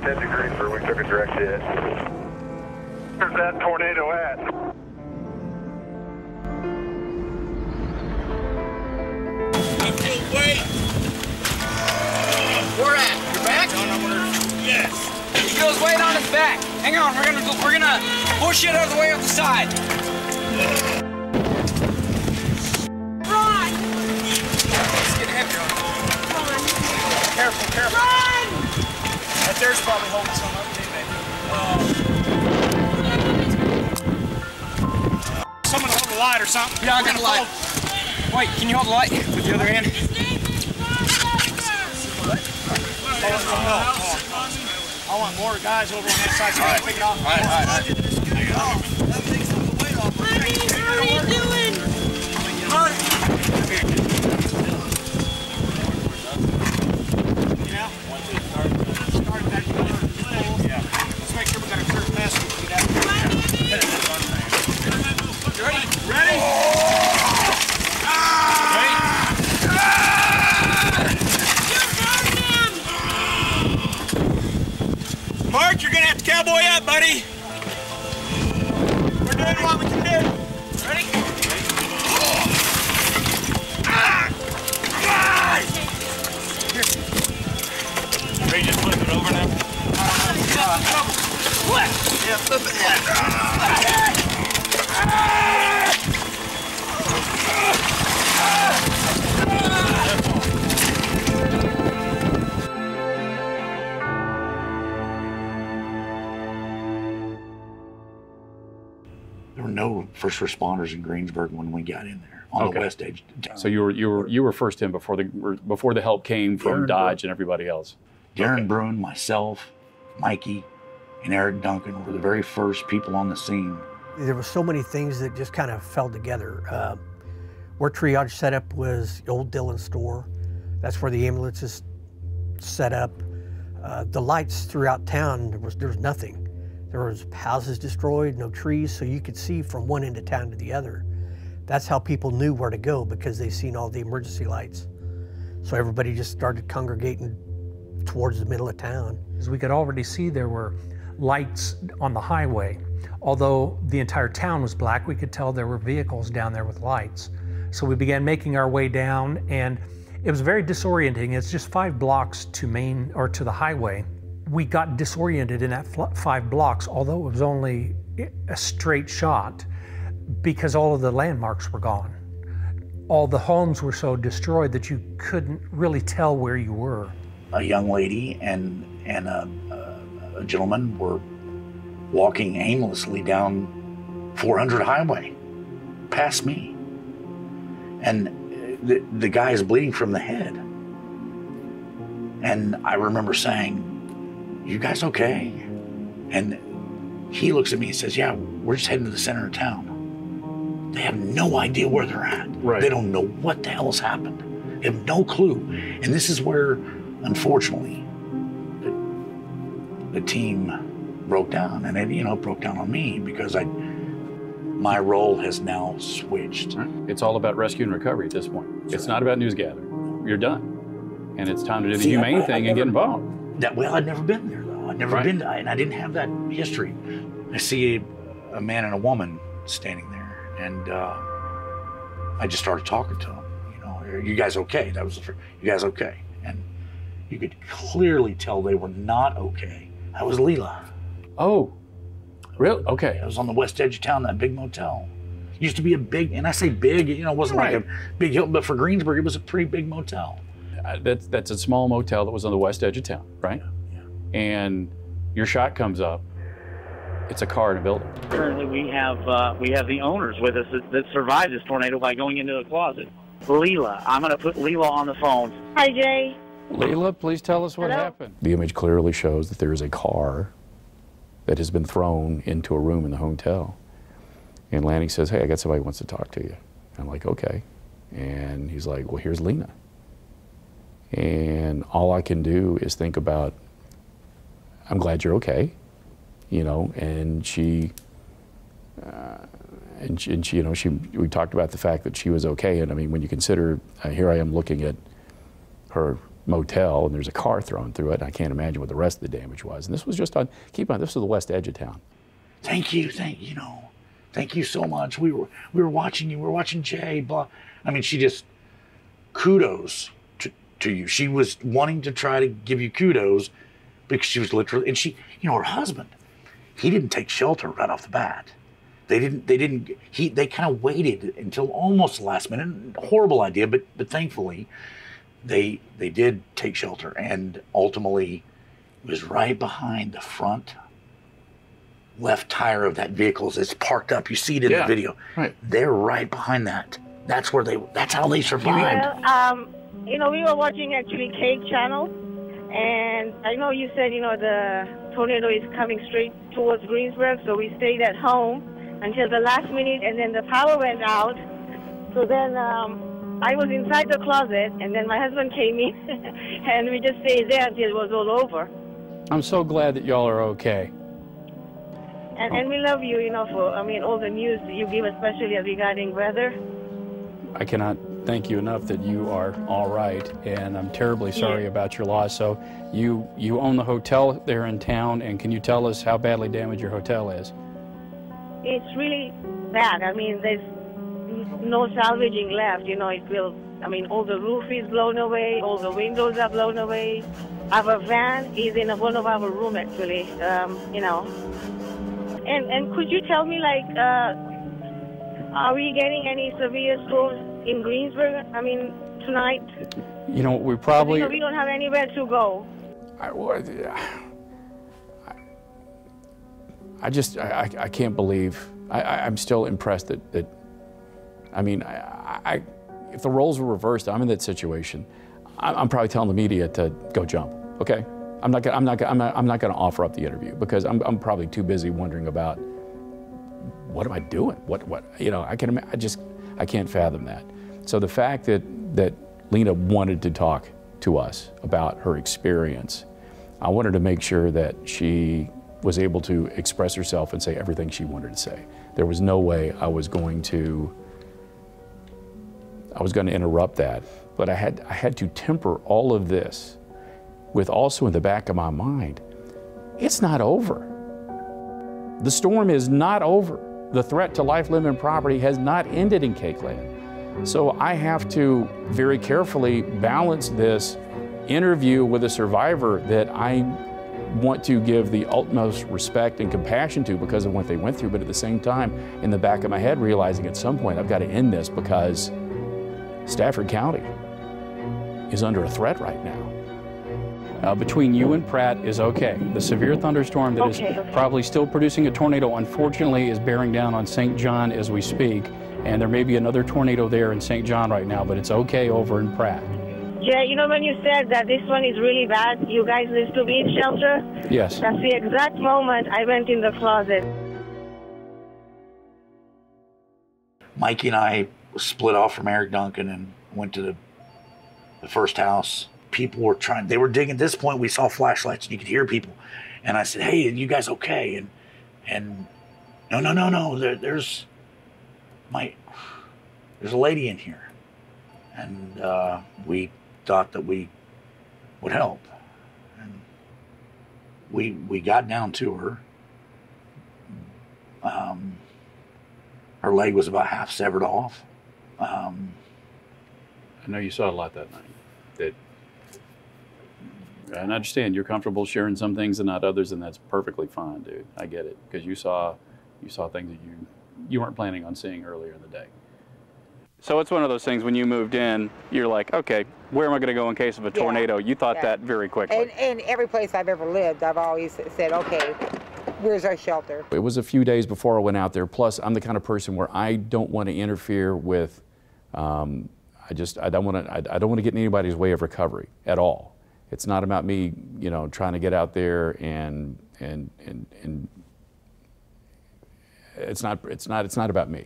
10 to Greensburg. We took a direct hit. Where's that tornado at? Wait! Where at? Your back? Yes. He goes weight on his back. Hang on, we're gonna push it out of the way off the side. Run! It's getting heavier on him. Run! Careful, careful. Run! That there's probably holding some up too, baby. Someone hold the light or something. Yeah, I got a light. Wait, can you hold the light with the other hand? I want more guys over on that side so I can pick it off. All right. Honey, how are you doing? Yeah. Start that. Yeah. Let's make sure we got a clear pass so we can get out. You ready? Ready? Mark, you're gonna have to cowboy up, buddy. We're doing what we can do. Ready? Ready to flip it over now? Flip! Yeah, flip it. There were no first responders in Greensburg when we got in there on the west edge. So you were first in before the help came from Dodge and everybody else. Darren Bruin, myself, Mikey, and Eric Duncan were the very first people on the scene. There were so many things that just kind of fell together. Where triage set up was the old Dillon store. That's where the ambulances set up. The lights throughout town, there was nothing. There was houses destroyed, no trees, so you could see from one end of town to the other. That's how people knew where to go, because they seen all the emergency lights. So everybody just started congregating towards the middle of town. As we could already see, there were lights on the highway. Although the entire town was black, we could tell there were vehicles down there with lights. So we began making our way down, and it was very disorienting. It's just 5 blocks to the highway. We got disoriented in that 5 blocks, although it was only a straight shot, because all of the landmarks were gone. All the homes were so destroyed that you couldn't really tell where you were. A young lady and a gentleman were walking aimlessly down 400 highway, past me. And the guy is bleeding from the head. And I remember saying, "You guys okay?" And he looks at me and says, "Yeah, we're just heading to the center of town." They have no idea where they're at. Right. They don't know what the hell has happened. They have no clue. And this is where, unfortunately, the team broke down. And it, broke down on me because my role has now switched. It's all about rescue and recovery at this point. It's not about news gathering. You're done. And it's time to do the humane thing and get involved. I'd never been there, though. I'd never been, and I didn't have that history. I see a man and a woman standing there, and I just started talking to them. "Are you guys okay?" That was the first, "You guys okay?" And you could clearly tell they were not okay. That was Leela. Oh, really? Okay. It was on the west edge of town, that big motel. It used to be a big, and I say big, it wasn't like a big hill, but for Greensburg, it was a pretty big motel. That's a small motel that was on the west edge of town, right? Yeah. And your shot comes up. It's a car in a building. Currently, we have the owners with us that survived this tornado by going into the closet. Leela, I'm going to put Leela on the phone. Hi, Jay. Leela, please tell us what happened. The image clearly shows that there is a car that has been thrown into a room in the hotel. And Lanny says, "Hey, I got somebody who wants to talk to you." I'm like, "Okay." And he's like, "Well, here's Lena." And all I can do is think about, "I'm glad you're okay," and she, we talked about the fact that she was okay. And I mean, when you consider, here I am looking at her motel, and there's a car thrown through it. I can't imagine what the rest of the damage was. And this was just on, keep on, this was the west edge of town. Thank you, thank you so much. We were watching you, we were watching Jay, blah. I mean, she just, kudos to you. She was wanting to try to give you kudos because she was literally, and she, her husband, he didn't take shelter right off the bat. They kind of waited until almost the last minute. Horrible idea, but thankfully they did take shelter, and ultimately it was right behind the front left tire of that vehicle as it's parked up. You see it in the video. Right. They're right behind that. That's how they survived. Well, we were watching actually Cake Channel, and I know you said, the tornado is coming straight towards Greensburg, so we stayed at home until the last minute, and then the power went out. So then I was inside the closet, and then my husband came in, and we just stayed there until it was all over. I'm so glad that y'all are okay. And we love you, for, all the news that you give, especially regarding weather. I cannot thank you enough that you are all right, and I'm terribly sorry about your loss. So you own the hotel there in town, and can you tell us how badly damaged your hotel is? It's really bad. There's no salvaging left. All the roof is blown away, all the windows are blown away. Our van is in one of our rooms, actually, And could you tell me, are we getting any severe storms in Greensburg, tonight? We probably... We don't have anywhere to go. I can't believe, I'm still impressed that if the roles were reversed, I'm in that situation, I'm probably telling the media to go jump, okay? I'm not gonna offer up the interview because I'm probably too busy wondering about what am I doing? I can't fathom that. So the fact that Lena wanted to talk to us about her experience, I wanted to make sure that she was able to express herself and say everything she wanted to say. There was no way I was going to interrupt that, but I had to temper all of this with also in the back of my mind, it's not over. The storm is not over. The threat to life, limb, and property has not ended in Cakeland. So I have to very carefully balance this interview with a survivor that I want to give the utmost respect and compassion to because of what they went through, but at the same time, in the back of my head, realizing at some point I've got to end this because Stafford County is under a threat right now. Between you and Pratt is okay. The severe thunderstorm that is probably still producing a tornado, unfortunately, is bearing down on St. John as we speak, and there may be another tornado there in St. John right now, but it's okay over in Pratt. Jay, when you said that this one is really bad, you guys need to be in shelter? Yes. That's the exact moment I went in the closet. Mikey and I split off from Eric Duncan and went to the first house. People were they were digging. At this point, we saw flashlights and you could hear people. And I said, hey, are you guys okay? And no, there's a lady in here. And we thought that we would help. And we got down to her. Her leg was about half severed off. I know you saw a lot that night. And I understand you're comfortable sharing some things and not others, and that's perfectly fine, dude. I get it, because you saw things that you weren't planning on seeing earlier in the day. So it's one of those things when you moved in, you're like, okay, where am I going to go in case of a tornado? You thought that very quickly. And every place I've ever lived, I've always said, okay, where's our shelter? It was a few days before I went out there. Plus, I'm the kind of person where I don't want to interfere with. I don't want to get in anybody's way of recovery at all. It's not about me, trying to get out there and it's not about me.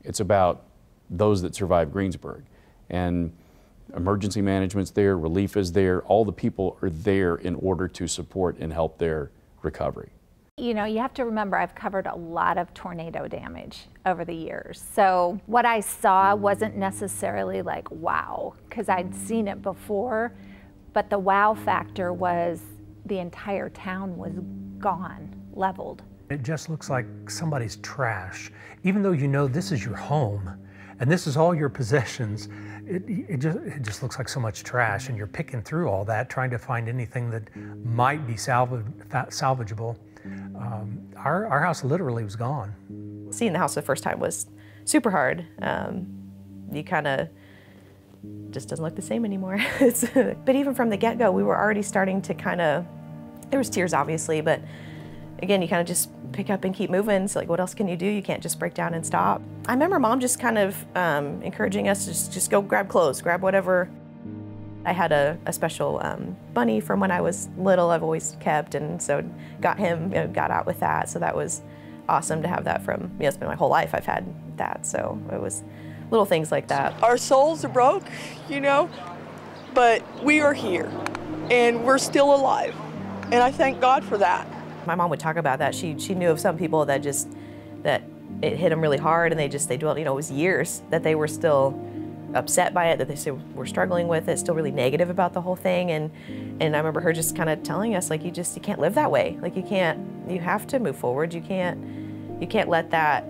It's about those that survived Greensburg. And emergency management's there, relief is there, all the people are there in order to support and help their recovery. You know, you have to remember I've covered a lot of tornado damage over the years. So what I saw wasn't necessarily like, wow, because I'd seen it before, but the wow factor was the entire town was gone, leveled. It just looks like somebody's trash. Even though you know this is your home and this is all your possessions, it just looks like so much trash, and you're picking through all that, trying to find anything that might be salvageable. Our house literally was gone. Seeing the house the first time was super hard. You kind of just doesn't look the same anymore. But even from the get-go, we were already starting to kind of, there was tears obviously, but again, you kind of just pick up and keep moving. So like, what else can you do? You can't just break down and stop. I remember Mom just kind of encouraging us to just go grab clothes, grab whatever. I had a special bunny from when I was little I've always kept, and so got him, got out with that. So that was awesome to have that from, it's been my whole life I've had that. So it was little things like that. Our souls are broke, but we are here and we're still alive. And I thank God for that. My mom would talk about that. She knew of some people that it hit them really hard, and they dwelled, it was years that they were still upset by it, that they still were struggling with it, still really negative about the whole thing. And I remember her just kind of telling us, like, you can't live that way. Like, you have to move forward. You can't let that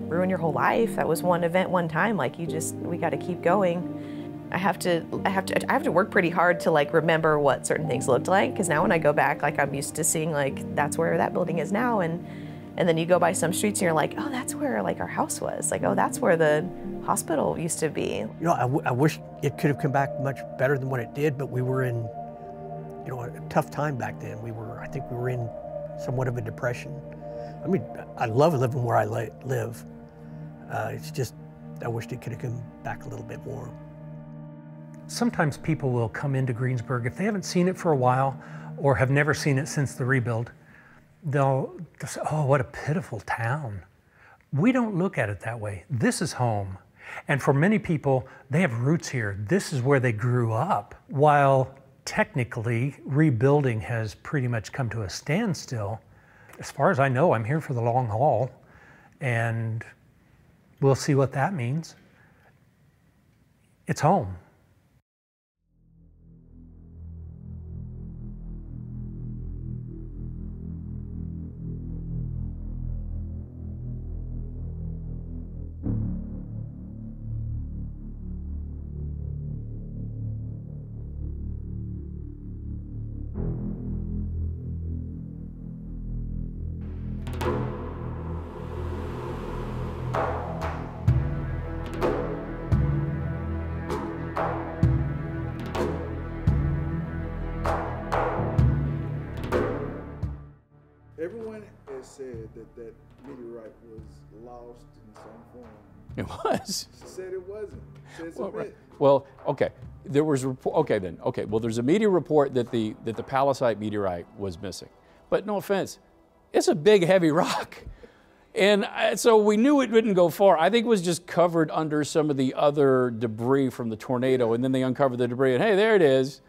ruin your whole life. That was one event, one time. Like, we got to keep going. I have to work pretty hard to like remember what certain things looked like, because now when I go back, like, I'm used to seeing like that's where that building is now, and then you go by some streets and you're like, oh, that's where like our house was, like, oh, that's where the hospital used to be. I wish it could have come back much better than what it did, but we were in a tough time back then. I think we were in somewhat of a depression. I mean, I love living where I live. It's just I wished it could have come back a little bit more. Sometimes people will come into Greensburg, if they haven't seen it for a while or have never seen it since the rebuild, they'll say, oh, what a pitiful town. We don't look at it that way. This is home. And for many people, they have roots here. This is where they grew up. While technically rebuilding has pretty much come to a standstill, as far as I know, I'm here for the long haul, and we'll see what that means. It's home. Everyone has said that meteorite was lost in some form. It was. She said it wasn't. She said it's a myth. Well, okay. There was well, there's a media report that the Palisite meteorite was missing. But no offense, it's a big, heavy rock. And so we knew it wouldn't go far. I think it was just covered under some of the other debris from the tornado, and then they uncovered the debris, and hey, there it is.